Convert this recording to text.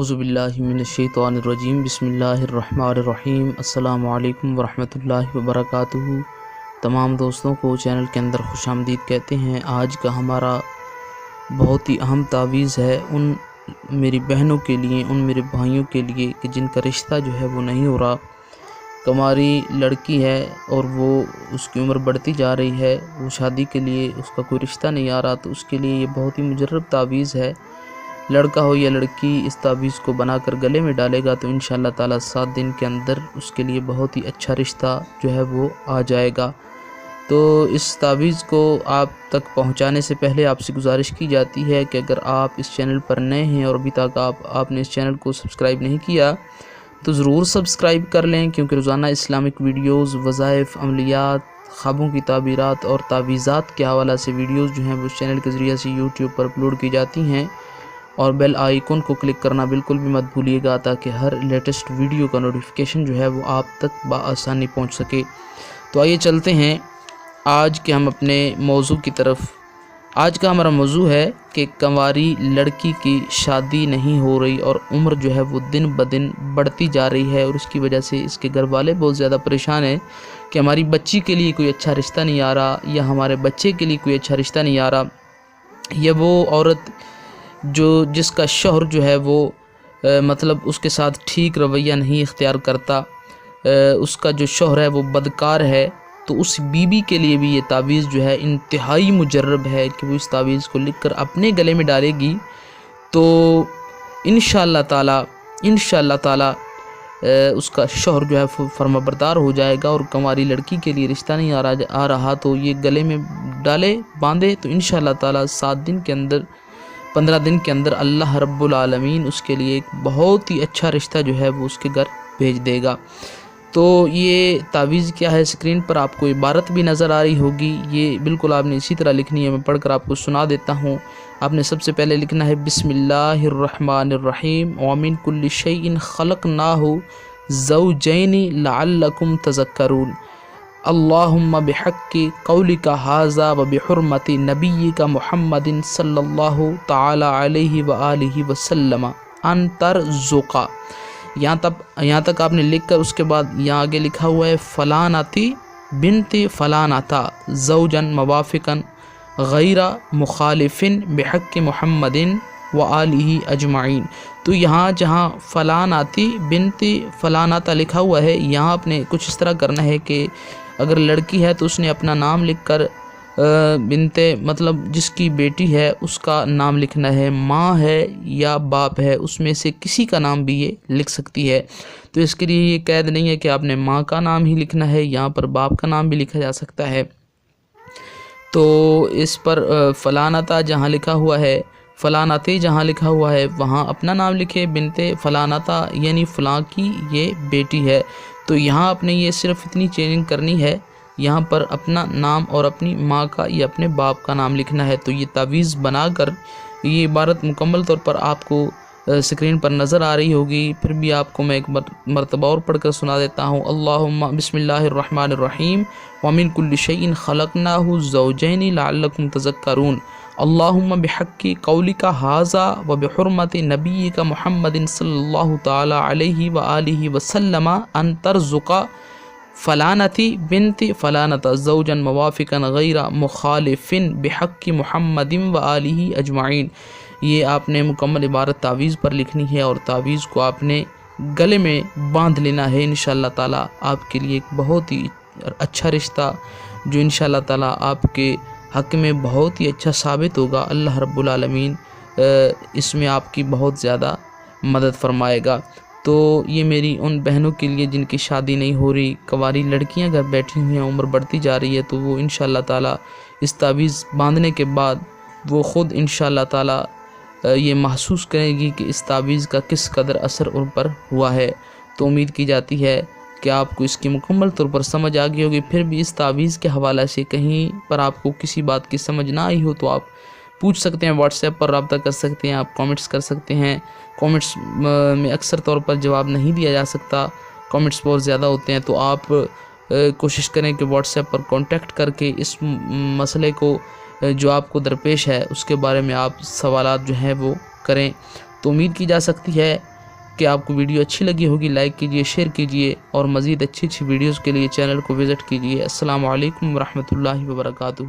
اعوذ باللہ من الشیطان الرجیم بسم اللہ الرحمن الرحیم السلام علیکم ورحمۃ اللہ وبرکاتہ۔ تمام دوستوں کو چینل کے اندر خوش آمدید کہتے ہیں۔ آج کا ہمارا بہت ہی اہم تعویذ ہے ان میری بہنوں کے لیے، ان میرے بھائیوں کے لیے کہ جن کا رشتہ جو ہے وہ نہیں ہو رہا، کماری لڑکی ہے اور وہ اس کی عمر بڑھتی جا رہی ہے، وہ شادی کے لیے اس کا کوئی رشتہ نہیں آ رہا، تو اس کے لیے یہ بہت ہی مجرب تعویذ ہے۔ لڑکا ہو یا لڑکی اس تعویذ کو بنا کر گلے میں ڈالے گا تو انشاءاللہ تعالیٰ 7 دن کے اندر اس کے لیے بہت ہی اچھا رشتہ جو ہے وہ آ جائے گا۔ تو اس تعویذ کو آپ تک پہنچانے سے پہلے آپ سے گزارش کی جاتی ہے کہ اگر آپ اس چینل پر نئے ہیں اور ابھی تک آپ نے اس چینل کو سبسکرائب نہیں کیا تو ضرور سبسکرائب کر لیں، کیونکہ روزانہ اسلامک ویڈیوز، وظائف، عملیات، خوابوں کی تعبیرات اور تعویذات کے حوالہ سے ویڈیوز جو ہیں وہ اس چینل کے ذریعے سے یوٹیوب پر اپلوڈ کی جاتی ہیں، اور بیل آئیکن کو کلک کرنا بالکل بھی مت بھولیے گا تاکہ ہر لیٹسٹ ویڈیو کا نوٹیفیکیشن جو ہے وہ آپ تک بآسانی پہنچ سکے۔ تو آئیے چلتے ہیں آج کے ہم اپنے موضوع کی طرف۔ آج کا ہمارا موضوع ہے کہ کنواری لڑکی کی شادی نہیں ہو رہی اور عمر جو ہے وہ دن بدن بڑھتی جا رہی ہے، اور اس کی وجہ سے اس کے گھر والے بہت زیادہ پریشان ہیں کہ ہماری بچی کے لیے کوئی اچھا رشتہ نہیں آ رہا، یا ہمارے بچے کے لیے کوئی اچھا رشتہ نہیں آ رہا، یا وہ عورت جس کا شوہر جو ہے وہ مطلب اس کے ساتھ ٹھیک رویہ نہیں اختیار کرتا، اس کا جو شوہر ہے وہ بدکار ہے، تو اس بیوی کے لیے بھی یہ تعویذ جو ہے انتہائی مجرب ہے کہ وہ اس تعویذ کو لکھ کر اپنے گلے میں ڈالے گی تو انشاءاللہ تعالی اس کا شوہر جو ہے فرما بردار ہو جائے گا، اور کنواری لڑکی کے لیے رشتہ نہیں آ رہا تو یہ گلے میں ڈالے باندھے تو انشاءاللہ تعالی 7 دن کے اندر 15 دن کے اندر اللہ رب العالمین اس کے لیے ایک بہت ہی اچھا رشتہ جو ہے وہ اس کے گھر بھیج دے گا۔ تو یہ تعویذ کیا ہے، اسکرین پر آپ کو عبارت بھی نظر آ رہی ہوگی، یہ بالکل آپ نے اسی طرح لکھنی ہے، میں پڑھ کر آپ کو سنا دیتا ہوں۔ آپ نے سب سے پہلے لکھنا ہے بسم اللہ الرحمن الرحیم ومن کل شیء خلقناہ زوجین لعلکم تذکرون اللہم بحق قولک ھذا وبحرمت نبیک محمد صلی اللہ تعالی علیہ وآلہ وسلم ان ترزقا۔ یہاں تک آپ نے لکھ کر اس کے بعد یہاں آگے لکھا ہوا ہے فلانتی بنت فلانتا زوجن موافقا غیر مخالف بحق محمد وآلہ اجمعین۔ تو یہاں جہاں فلاناتی بنت فلاناتا لکھا ہوا ہے، یہاں آپ نے کچھ اس طرح کرنا ہے کہ اگر لڑکی ہے تو اس نے اپنا نام لکھ کر بنت مطلب جس کی بیٹی ہے اس کا نام لکھنا ہے، ماں ہے یا باپ ہے اس میں سے کسی کا نام بھی یہ لکھ سکتی ہے۔ تو اس کے لیے یہ قید نہیں ہے کہ آپ نے ماں کا نام ہی لکھنا ہے، یہاں پر باپ کا نام بھی لکھا جا سکتا ہے۔ تو اس پر فلانتا جہاں لکھا ہوا ہے، فلاناتے جہاں لکھا ہوا ہے وہاں اپنا نام لکھے، بنت فلانتا یعنی فلاں کی یہ بیٹی ہے۔ تو یہاں آپ نے یہ صرف اتنی چینجنگ کرنی ہے، یہاں پر اپنا نام اور اپنی ماں کا یا اپنے باپ کا نام لکھنا ہے۔ تو یہ تعویذ بنا کر یہ عبارت مکمل طور پر آپ کو سکرین پر نظر آ رہی ہوگی، پھر بھی آپ کو میں ایک مرتبہ اور پڑھ کر سنا دیتا ہوں۔ اللہم بسم اللہ الرحمن الرحیم ومن کل شیء خلقناہ زوجین لعلکم تذکرون اللہم بحق قولک ھذا وبحرمت نبیک محمد صلی اللہ تعالی علیہ وآلہ وسلم ان ترزقا فلانتی بنت فلانتا زوجا موافقا غیر مخالف بحق محمد وآلہ اجمعین۔ یہ آپ نے مکمل عبارت تعویذ پر لکھنی ہے، اور تعویذ کو آپ نے گلے میں باندھ لینا ہے۔ انشاءاللہ تعالی آپ کے لیے ایک بہت ہی اچھا رشتہ جو انشاءاللہ تعالی آپ کے حق میں بہت ہی اچھا ثابت ہوگا، اللہ رب العالمین اس میں آپ کی بہت زیادہ مدد فرمائے گا۔ تو یہ میری ان بہنوں کے لیے جن کی شادی نہیں ہو رہی، کنواری لڑکیاں گھر بیٹھی ہوئی ہیں، عمر بڑھتی جا رہی ہے، تو وہ انشاءاللہ تعالی اس تعویذ باندھنے کے بعد وہ خود انشاءاللہ تعالی یہ محسوس کرے گی کہ اس تعویذ کا کس قدر اثر ان پر ہوا ہے۔ تو امید کی جاتی ہے کہ آپ کو اس کی مکمل طور پر سمجھ آ گئی ہوگی۔ پھر بھی اس تعویذ کے حوالے سے کہیں پر آپ کو کسی بات کی سمجھ نہ آئی ہو تو آپ پوچھ سکتے ہیں، واٹس ایپ پر رابطہ کر سکتے ہیں، آپ کامنٹس کر سکتے ہیں۔ کامنٹس میں اکثر طور پر جواب نہیں دیا جا سکتا، کامنٹس بہت زیادہ ہوتے ہیں، تو آپ کوشش کریں کہ واٹس ایپ پر کانٹیکٹ کر کے اس مسئلے کو جو آپ کو درپیش ہے اس کے بارے میں آپ سوالات جو ہیں وہ کریں۔ تو امید کی جا سکتی ہے کہ آپ کو ویڈیو اچھی لگی ہوگی لائک کیجئے، شیئر کیجئے اور مزید اچھی ویڈیوز کے لیے چینل کو وزٹ کیجئے۔ السلام علیکم ورحمۃ اللہ وبرکاتہ۔